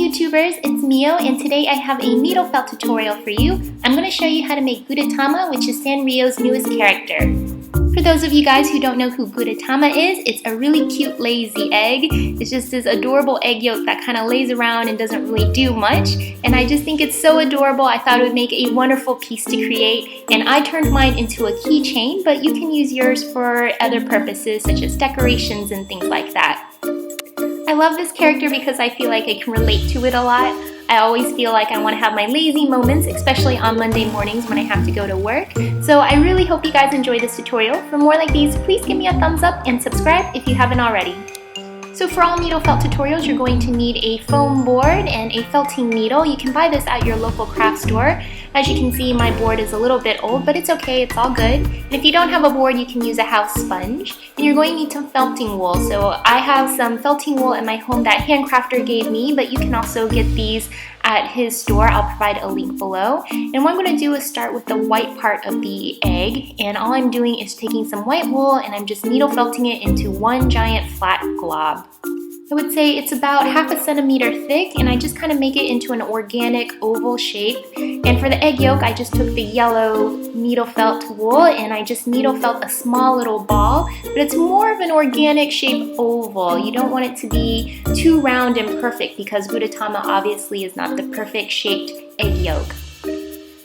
YouTubers, it's Mio, and today I have a needle felt tutorial for you. I'm going to show you how to make Gudetama, which is Sanrio's newest character. For those of you guys who don't know who Gudetama is, it's a really cute lazy egg. It's just this adorable egg yolk that kind of lays around and doesn't really do much. And I just think it's so adorable, I thought it would make a wonderful piece to create. And I turned mine into a keychain, but you can use yours for other purposes such as decorations and things like that. I love this character because I feel like I can relate to it a lot. I always feel like I want to have my lazy moments, especially on Monday mornings when I have to go to work. So I really hope you guys enjoy this tutorial. For more like these, please give me a thumbs up and subscribe if you haven't already. So for all needle felt tutorials, you're going to need a foam board and a felting needle. You can buy this at your local craft store. As you can see, my board is a little bit old, but it's okay, it's all good. And if you don't have a board, you can use a house sponge. And you're going to need some felting wool. So I have some felting wool in my home that Handcrafter gave me, but you can also get these at his store. I'll provide a link below. And what I'm going to do is start with the white part of the egg. And all I'm doing is taking some white wool and I'm just needle felting it into one giant flat glob. I would say it's about 1/2 centimeter thick, and I just kind of make it into an organic oval shape. And for the egg yolk, I just took the yellow needle felt wool and I just needle felt a small little ball, but it's more of an organic shape oval. You don't want it to be too round and perfect because Gudetama obviously is not the perfect shaped egg yolk.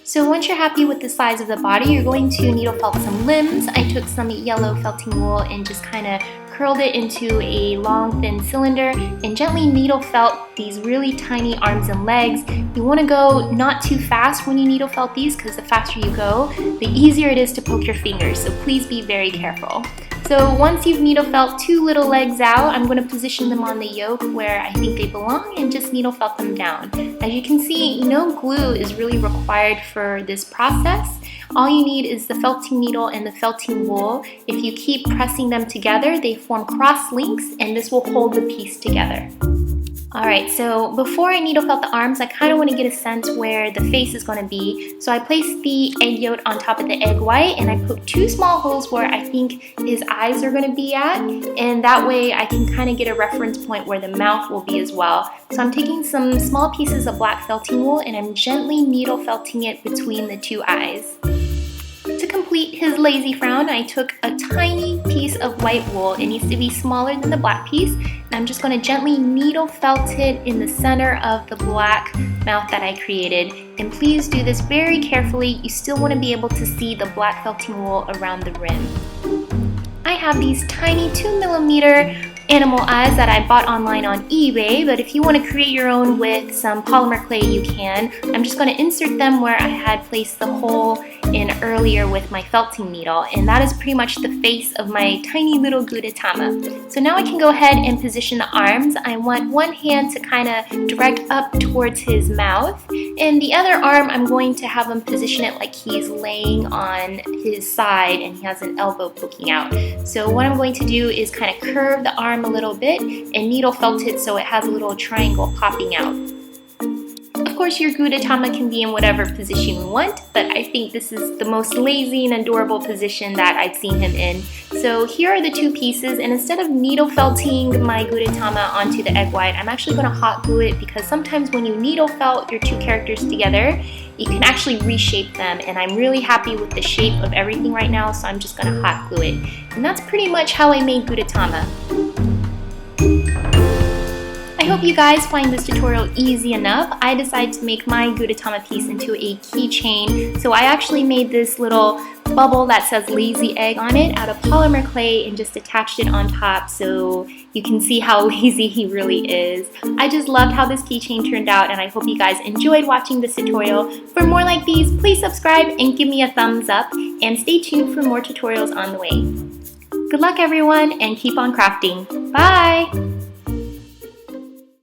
So once you're happy with the size of the body, you're going to needle felt some limbs. I took some yellow felting wool and just kind of curled it into a long thin cylinder and gently needle felt these really tiny arms and legs. You want to go not too fast when you needle felt these because the faster you go, the easier it is to poke your fingers, so please be very careful. So once you've needle felt 2 little legs out, I'm going to position them on the yolk where I think they belong and just needle felt them down. As you can see, no glue is really required for this process. All you need is the felting needle and the felting wool. If you keep pressing them together, they form cross links and this will hold the piece together. Alright, so before I needle felt the arms, I kind of want to get a sense where the face is going to be. So I placed the egg yolk on top of the egg white and I put 2 small holes where I think his eyes are going to be at, and that way I can kind of get a reference point where the mouth will be as well. So I'm taking some small pieces of black felting wool and I'm gently needle felting it between the 2 eyes. To complete his lazy frown, I took a tiny piece of white wool. It needs to be smaller than the black piece. And I'm just going to gently needle felt it in the center of the black mouth that I created. And please do this very carefully. You still want to be able to see the black felting wool around the rim. I have these tiny 2mm animal eyes that I bought online on eBay, but if you want to create your own with some polymer clay, you can. I'm just going to insert them where I had placed the hole in earlier with my felting needle, and that is pretty much the face of my tiny little Gudetama. So now I can go ahead and position the arms. I want one hand to kind of direct up towards his mouth, and the other arm I'm going to have him position it like he's laying on his side and he has an elbow poking out. So what I'm going to do is kind of curve the arm a little bit and needle felt it so it has a little triangle popping out. Of course, your Gudetama can be in whatever position you want, but I think this is the most lazy and adorable position that I've seen him in. So here are the 2 pieces, and instead of needle felting my Gudetama onto the egg white, I'm actually going to hot glue it because sometimes when you needle felt your 2 characters together, you can actually reshape them, and I'm really happy with the shape of everything right now, so I'm just going to hot glue it. And that's pretty much how I made Gudetama. I hope you guys find this tutorial easy enough. I decided to make my Gudetama piece into a keychain. So I actually made this little bubble that says lazy egg on it out of polymer clay and just attached it on top so you can see how lazy he really is. I just loved how this keychain turned out, and I hope you guys enjoyed watching this tutorial. For more like these, please subscribe and give me a thumbs up, and stay tuned for more tutorials on the way. Good luck everyone, and keep on crafting. Bye!